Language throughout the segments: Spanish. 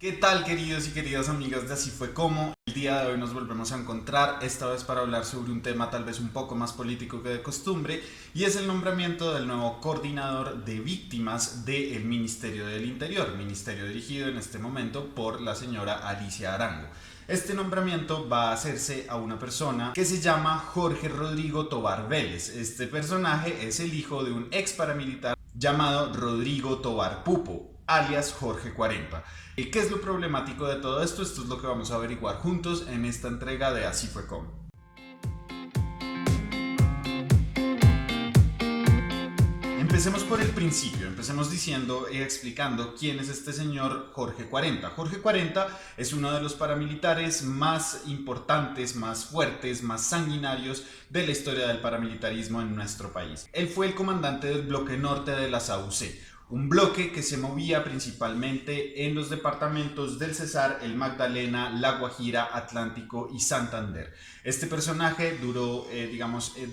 ¿Qué tal, queridos y queridas amigas de Así Fue Como? El día de hoy nos volvemos a encontrar, esta vez para hablar sobre un tema tal vez un poco más político que de costumbre, y es el nombramiento del nuevo coordinador de víctimas del Ministerio del Interior, ministerio dirigido en este momento por la señora Alicia Arango. Este nombramiento va a hacerse a una persona que se llama Jorge Rodrigo Tobar Vélez. Este personaje es el hijo de un ex paramilitar llamado Rodrigo Tobar Pupo, alias Jorge 40. ¿Qué es lo problemático de todo esto? Esto es lo que vamos a averiguar juntos en esta entrega de Así Fue Como. Empecemos por el principio, empecemos diciendo y explicando quién es este señor Jorge 40. Jorge 40 es uno de los paramilitares más importantes, más fuertes, más sanguinarios de la historia del paramilitarismo en nuestro país. Él fue el comandante del bloque norte de las AUC, un bloque que se movía principalmente en los departamentos del Cesar, el Magdalena, La Guajira, Atlántico y Santander. Este personaje duró,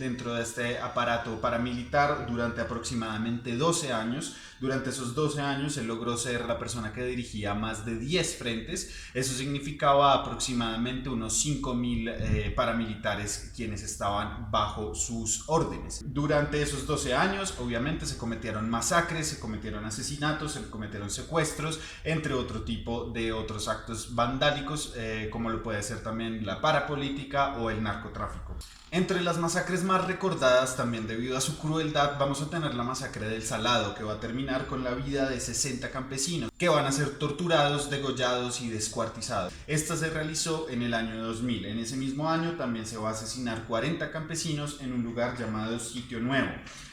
dentro de este aparato paramilitar durante aproximadamente 12 años. Durante esos 12 años él logró ser la persona que dirigía más de 10 frentes. Eso significaba aproximadamente unos 5.000 paramilitares quienes estaban bajo sus órdenes. Durante esos 12 años, obviamente, se cometieron masacres, se cometieron asesinatos, se cometieron secuestros, entre otro tipo de otros actos vandálicos, como lo puede ser también la parapolítica o el narcotráfico. Entre las masacres más recordadas, también debido a su crueldad, vamos a tener la masacre del Salado, que va a terminar con la vida de 60 campesinos, que van a ser torturados, degollados y descuartizados. Esta se realizó en el año 2000. En ese mismo año también se va a asesinar 40 campesinos en un lugar llamado Sitio Nuevo.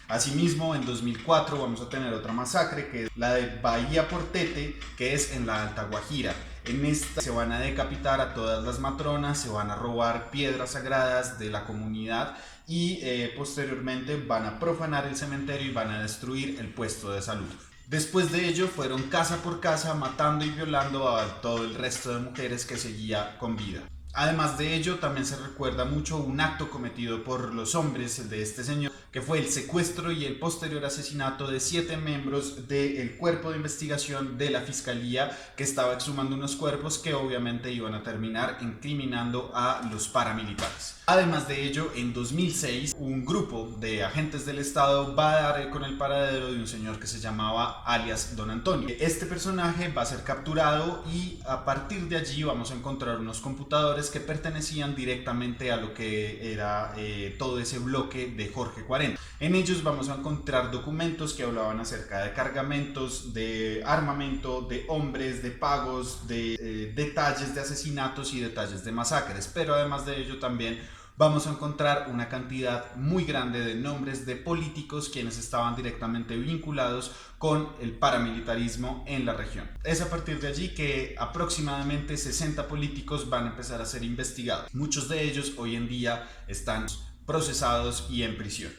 Asimismo, en 2004 vamos a tener otra masacre, que es la de Bahía Portete, que es en la Alta Guajira. En esta se van a decapitar a todas las matronas, se van a robar piedras sagradas de la comunidad y posteriormente van a profanar el cementerio y van a destruir el puesto de salud. Después de ello fueron casa por casa matando y violando a todo el resto de mujeres que seguía con vida. Además de ello, también se recuerda mucho un acto cometido por los hombres de este señor, que fue el secuestro y el posterior asesinato de 7 miembros del cuerpo de investigación de la fiscalía, que estaba exhumando unos cuerpos que obviamente iban a terminar incriminando a los paramilitares. Además de ello, en 2006, un grupo de agentes del Estado va a dar con el paradero de un señor que se llamaba alias Don Antonio. Este personaje va a ser capturado y a partir de allí vamos a encontrar unos computadores que pertenecían directamente a lo que era todo ese bloque de Jorge 40. En ellos vamos a encontrar documentos que hablaban acerca de cargamentos, de armamento, de hombres, de pagos, de detalles de asesinatos y detalles de masacres, pero además de ello también vamos a encontrar una cantidad muy grande de nombres de políticos quienes estaban directamente vinculados con el paramilitarismo en la región. Es a partir de allí que aproximadamente 60 políticos van a empezar a ser investigados. Muchos de ellos hoy en día están procesados y en prisión.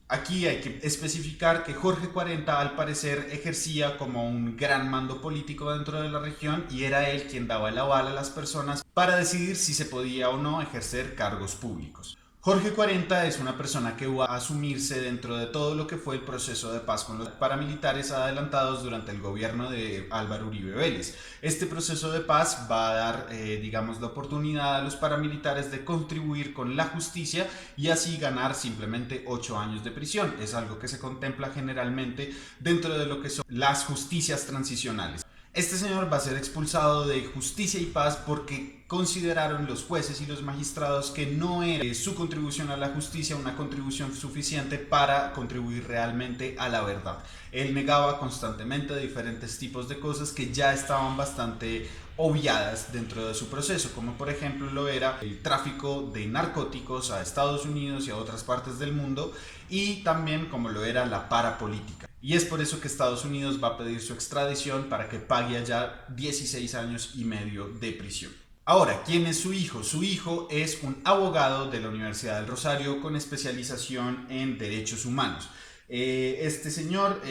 Aquí hay que especificar que Jorge 40 al parecer ejercía como un gran mando político dentro de la región y era él quien daba el aval a las personas para decidir si se podía o no ejercer cargos públicos. Jorge 40 es una persona que va a asumirse dentro de todo lo que fue el proceso de paz con los paramilitares adelantados durante el gobierno de Álvaro Uribe Vélez. Este proceso de paz va a dar, la oportunidad a los paramilitares de contribuir con la justicia y así ganar simplemente 8 años de prisión. Es algo que se contempla generalmente dentro de lo que son las justicias transicionales. Este señor va a ser expulsado de Justicia y Paz porque consideraron los jueces y los magistrados que no era su contribución a la justicia una contribución suficiente para contribuir realmente a la verdad. Él negaba constantemente diferentes tipos de cosas que ya estaban bastante obviadas dentro de su proceso, como por ejemplo lo era el tráfico de narcóticos a Estados Unidos y a otras partes del mundo, y también como lo era la parapolítica. Y es por eso que Estados Unidos va a pedir su extradición para que pague allá 16 años y medio de prisión. Ahora, ¿quién es su hijo? Su hijo es un abogado de la Universidad del Rosario con especialización en derechos humanos. Este señor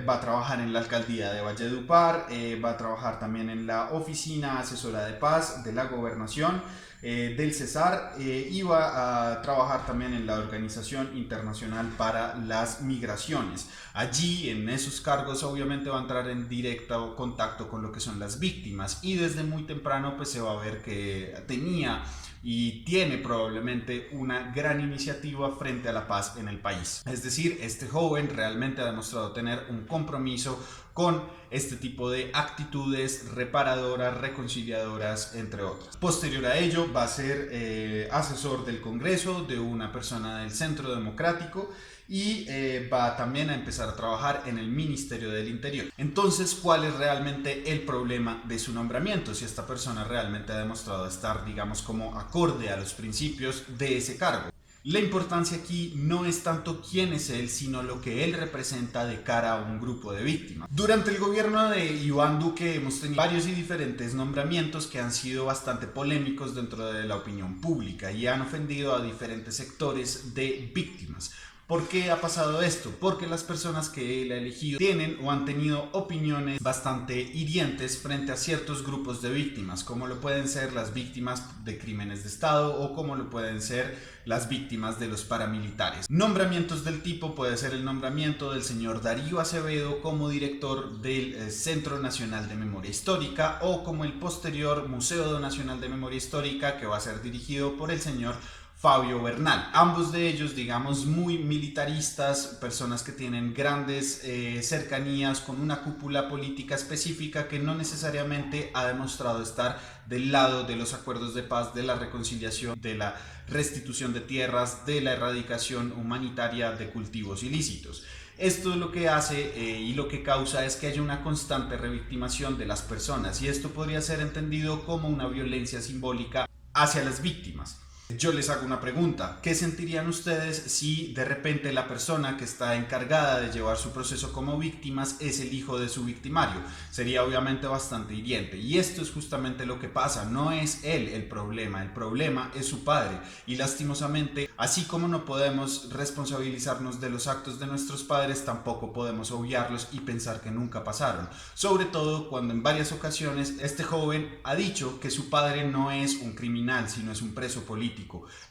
va a trabajar en la alcaldía de Valledupar, va a trabajar también en la oficina asesora de paz de la gobernación del Cesar y va a trabajar también en la Organización Internacional para las Migraciones. Allí, en esos cargos, obviamente va a entrar en directo contacto con lo que son las víctimas, y desde muy temprano pues se va a ver que tenía y tiene probablemente una gran iniciativa frente a la paz en el país. Es decir, este joven realmente ha demostrado tener un compromiso con este tipo de actitudes reparadoras, reconciliadoras, entre otras. Posterior a ello va a ser asesor del Congreso, de una persona del Centro Democrático, y va también a empezar a trabajar en el Ministerio del Interior. Entonces, ¿cuál es realmente el problema de su nombramiento? Si esta persona realmente ha demostrado estar, digamos, como acorde a los principios de ese cargo. La importancia aquí no es tanto quién es él, sino lo que él representa de cara a un grupo de víctimas. Durante el gobierno de Iván Duque hemos tenido varios y diferentes nombramientos que han sido bastante polémicos dentro de la opinión pública y han ofendido a diferentes sectores de víctimas. ¿Por qué ha pasado esto? Porque las personas que él ha elegido tienen o han tenido opiniones bastante hirientes frente a ciertos grupos de víctimas, como lo pueden ser las víctimas de crímenes de Estado o como lo pueden ser las víctimas de los paramilitares. Nombramientos del tipo puede ser el nombramiento del señor Darío Acevedo como director del Centro Nacional de Memoria Histórica, o como el posterior Museo Nacional de Memoria Histórica, que va a ser dirigido por el señor Fabio Bernal. Ambos de ellos, digamos, muy militaristas, personas que tienen grandes cercanías con una cúpula política específica que no necesariamente ha demostrado estar del lado de los acuerdos de paz, de la reconciliación, de la restitución de tierras, de la erradicación humanitaria de cultivos ilícitos. Esto lo que hace y lo que causa es que haya una constante revictimación de las personas, y esto podría ser entendido como una violencia simbólica hacia las víctimas. Yo les hago una pregunta: ¿qué sentirían ustedes si de repente la persona que está encargada de llevar su proceso como víctimas es el hijo de su victimario? Sería obviamente bastante hiriente, y esto es justamente lo que pasa. No es él el problema es su padre, y lastimosamente, así como no podemos responsabilizarnos de los actos de nuestros padres, tampoco podemos obviarlos y pensar que nunca pasaron, sobre todo cuando en varias ocasiones este joven ha dicho que su padre no es un criminal, sino es un preso político.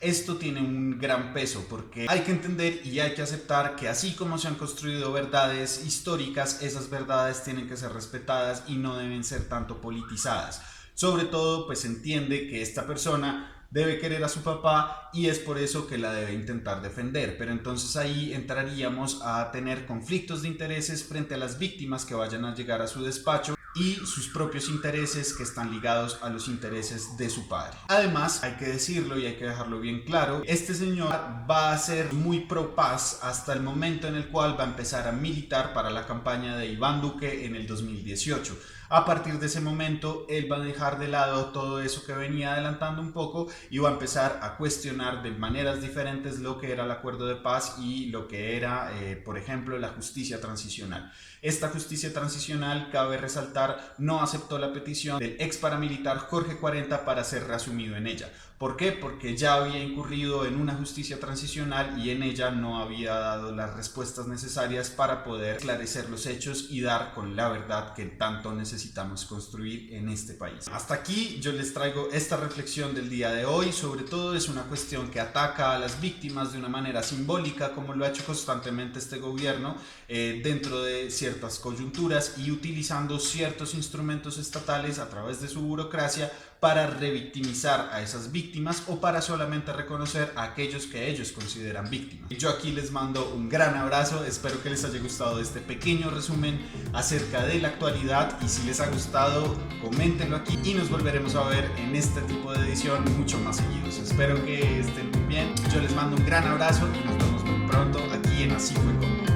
Esto tiene un gran peso, porque hay que entender y hay que aceptar que así como se han construido verdades históricas, esas verdades tienen que ser respetadas y no deben ser tanto politizadas. Sobre todo, pues se entiende que esta persona debe querer a su papá y es por eso que la debe intentar defender, pero entonces ahí entraríamos a tener conflictos de intereses frente a las víctimas que vayan a llegar a su despacho y sus propios intereses que están ligados a los intereses de su padre. Además, hay que decirlo y hay que dejarlo bien claro, este señor va a ser muy pro paz hasta el momento en el cual va a empezar a militar para la campaña de Iván Duque en el 2018. A partir de ese momento, él va a dejar de lado todo eso que venía adelantando un poco y va a empezar a cuestionar de maneras diferentes lo que era el acuerdo de paz y lo que era, por ejemplo, la justicia transicional. Esta justicia transicional, cabe resaltar, no aceptó la petición del ex paramilitar Jorge 40 para ser reasumido en ella. ¿Por qué? Porque ya había incurrido en una justicia transicional y en ella no había dado las respuestas necesarias para poder esclarecer los hechos y dar con la verdad que tanto necesitamos construir en este país. Hasta aquí yo les traigo esta reflexión del día de hoy. Sobre todo es una cuestión que ataca a las víctimas de una manera simbólica, como lo ha hecho constantemente este gobierno dentro de ciertas coyunturas y utilizando ciertos instrumentos estatales a través de su burocracia para revictimizar a esas víctimas o para solamente reconocer a aquellos que ellos consideran víctimas. Yo aquí les mando un gran abrazo, espero que les haya gustado este pequeño resumen acerca de la actualidad, y si les ha gustado, coméntenlo aquí y nos volveremos a ver en este tipo de edición mucho más seguidos. Espero que estén muy bien, yo les mando un gran abrazo y nos vemos muy pronto aquí en Así Fue Como.